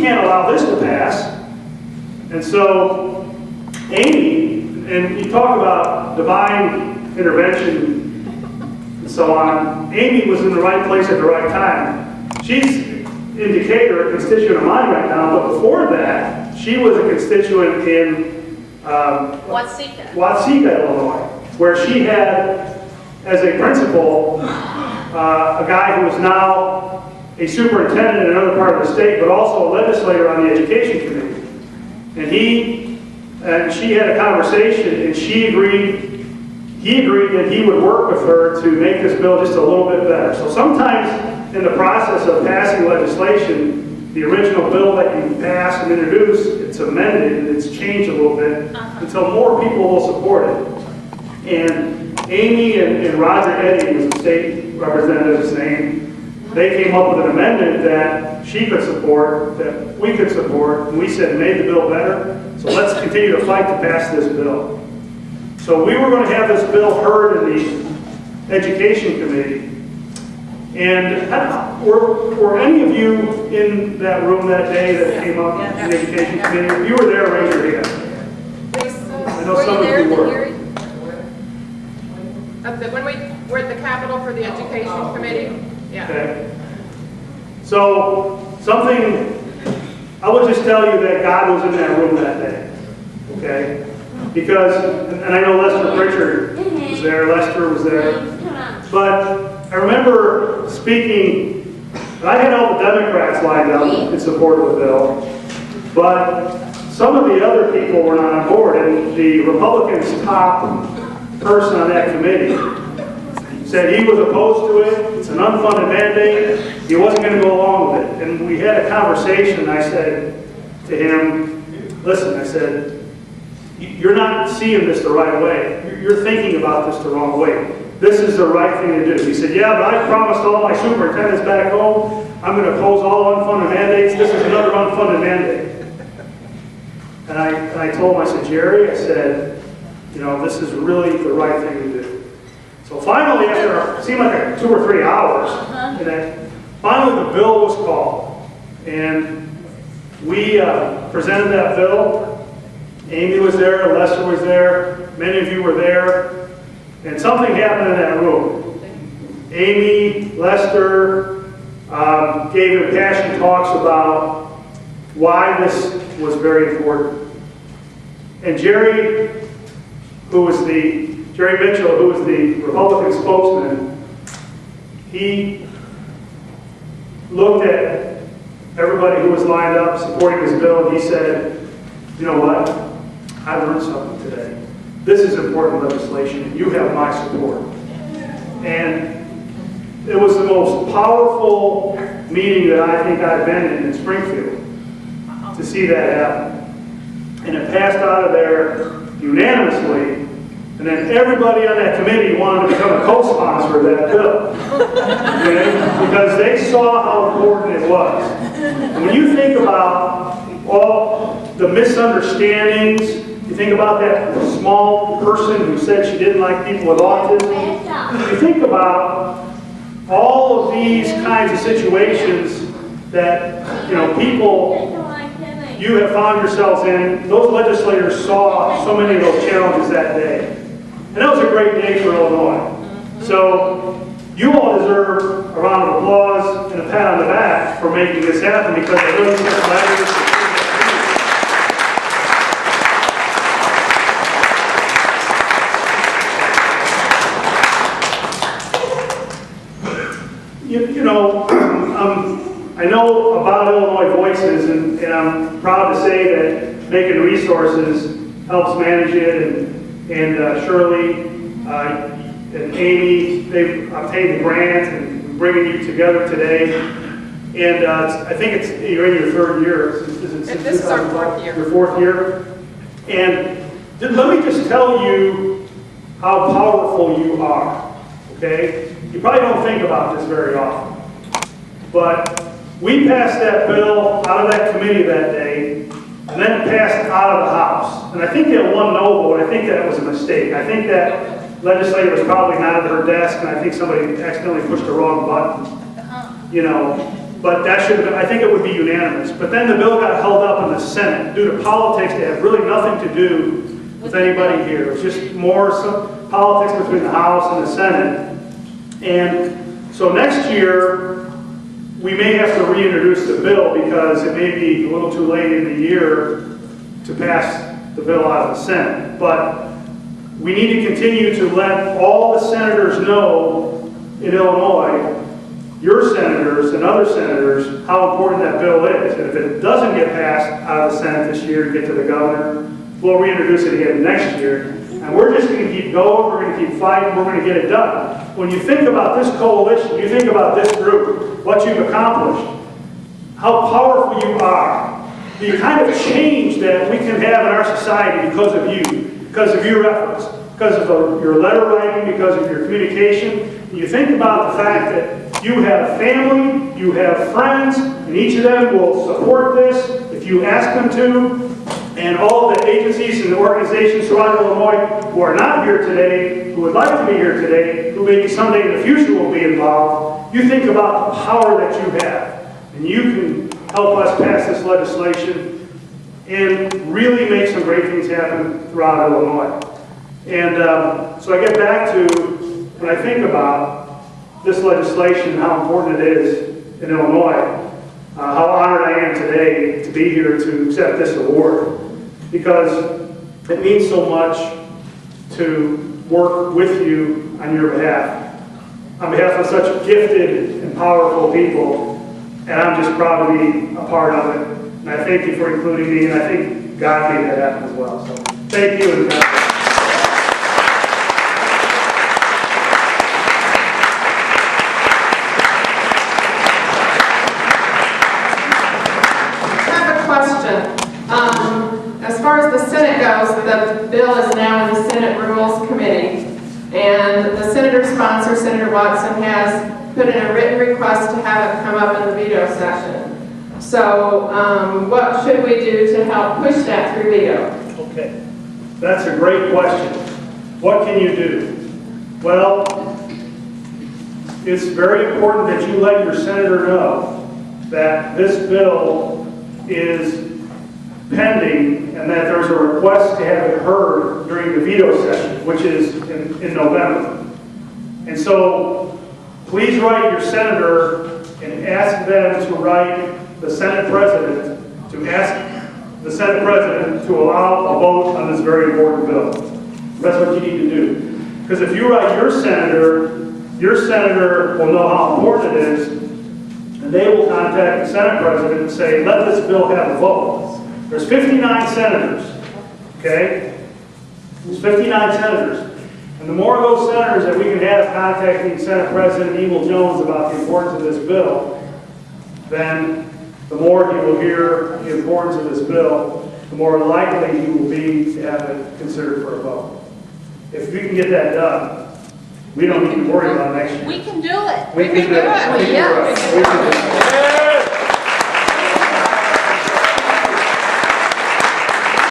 can't allow this to pass. And so Amy, and you talk about divine intervention and so on, Amy was in the right place at the right time. She's in Decatur, a constituent of mine right now, but before that, she was a constituent in Watsika, Illinois, where she had, as a principal, a guy who is now a superintendent in another part of the state, but also a legislator on the education committee. And she had a conversation, and he agreed that he would work with her to make this bill just a little bit better. So sometimes in the process of passing legislation, the original bill that you pass and introduce, it's amended and it's changed a little bit until more people will support it. And Amy and Roger Eddy was the state representative's name. They came up with an amendment that she could support, that we could support, and we said, made the bill better, so let's continue to fight to pass this bill. So we were going to have this bill heard in the Education Committee. And were any of you in that room that day that came up in the Education Committee? If you were there, raise your hand. I know some of you were. When we were at the Capitol for the Education Committee? Yeah. Okay. So, I would just tell you that God was in that room that day. Okay? Because, and I know Lester Pritchard was there, Lester was there, but I remember speaking, I had all the Democrats lined up in support of the bill, but some of the other people were not on board, and the Republicans' top person on that committee said he was opposed to it, it's an unfunded mandate, he wasn't going to go along with it. And we had a conversation, and I said to him, listen, I said, you're not seeing this the right way. You're thinking about this the wrong way. This is the right thing to do. He said, yeah, but I promised all my superintendents back home, I'm going to oppose all unfunded mandates. This is another unfunded mandate. And I told him, I said, Jerry, I said, this is really the right thing to do. So finally, after it seemed like 2 or 3 hours, finally the bill was called. And we presented that bill. Amy was there, Lester was there, many of you were there, and something happened in that room. Amy, Lester gave impassioned talks about why this was very important. And Jerry Mitchell, who was the Republican spokesman, he looked at everybody who was lined up supporting this bill, and he said, you know what? I learned something today. This is important legislation, and you have my support. And it was the most powerful meeting that I think I've been in Springfield to see that happen. And it passed out of there unanimously, and then everybody on that committee wanted to become a co-sponsor of that bill. Okay? Because they saw how important it was. And when you think about all the misunderstandings, you think about that small person who said she didn't like people with autism. You think about all of these kinds of situations that, people, you have found yourselves in. Those legislators saw so many of those challenges that day. And that was a great day for Illinois. So you all deserve a round of applause and a pat on the back for making this happen, because it really matters. I know about Illinois Voices, and I'm proud to say that Macon Resources helps manage it, and Shirley and Amy, they've obtained the grant, and we're bringing you together today. And I think you're in your 3rd year. This is our 4th year. Your 4th year. And let me just tell you how powerful you are, okay? You probably don't think about this very often. But we passed that bill out of that committee that day, and then it passed out of the House. And I think that one no vote, I think that was a mistake. I think that legislator was probably not at her desk, and I think somebody accidentally pushed the wrong button. But that should have, I think it would be unanimous. But then the bill got held up in the Senate due to politics that had really nothing to do with anybody here. It was just more some politics between the House and the Senate. And so next year, we may have to reintroduce the bill because it may be a little too late in the year to pass the bill out of the Senate. But we need to continue to let all the senators know in Illinois, your senators and other senators, how important that bill is. And if it doesn't get passed out of the Senate this year to get to the governor, we'll reintroduce it again next year. And we're just going to keep going, we're going to keep fighting, we're going to get it done. When you think about this coalition, you think about this group, what you've accomplished, how powerful you are, the kind of change that we can have in our society because of you, because of your efforts, because of your letter writing, because of your communication. You think about the fact that you have family, you have friends, and each of them will support this if you ask them to. And all the agencies and the organizations throughout Illinois who are not here today, who would like to be here today, who maybe someday in the future will be involved, you think about the power that you have. And you can help us pass this legislation and really make some great things happen throughout Illinois. And so I get back to, when I think about this legislation, how important it is in Illinois, how honored I am today to be here to accept this award, because it means so much to work with you on your behalf, on behalf of such gifted and powerful people, and I'm just proud to be a part of it. And I thank you for including me, and I think God made that happen as well. So thank you. And as far as the Senate goes, the bill is now in the Senate Rules Committee, and the senator sponsor, Senator Watson, has put in a written request to have it come up in the veto session. So what should we do to help push that through veto? Okay, that's a great question. What can you do? Well, it's very important that you let your senator know that this bill is pending and that there's a request to have it heard during the veto session, which is in November. And so please write your senator and ask them to write the Senate President to ask the Senate President to allow a vote on this very important bill. That's what you need to do. Because if you write your senator will know how important it is, and they will contact the Senate President and say, let this bill have a vote. There's 59 senators, okay? There's 59 senators. And the more of those senators that we can have contacting Senate President Emil Jones about the importance of this bill, then the more he will hear the importance of this bill, the more likely he will be to have it considered for a vote. If we can get that done, we don't need to worry about next year. We can do it. We can do it. We can do it.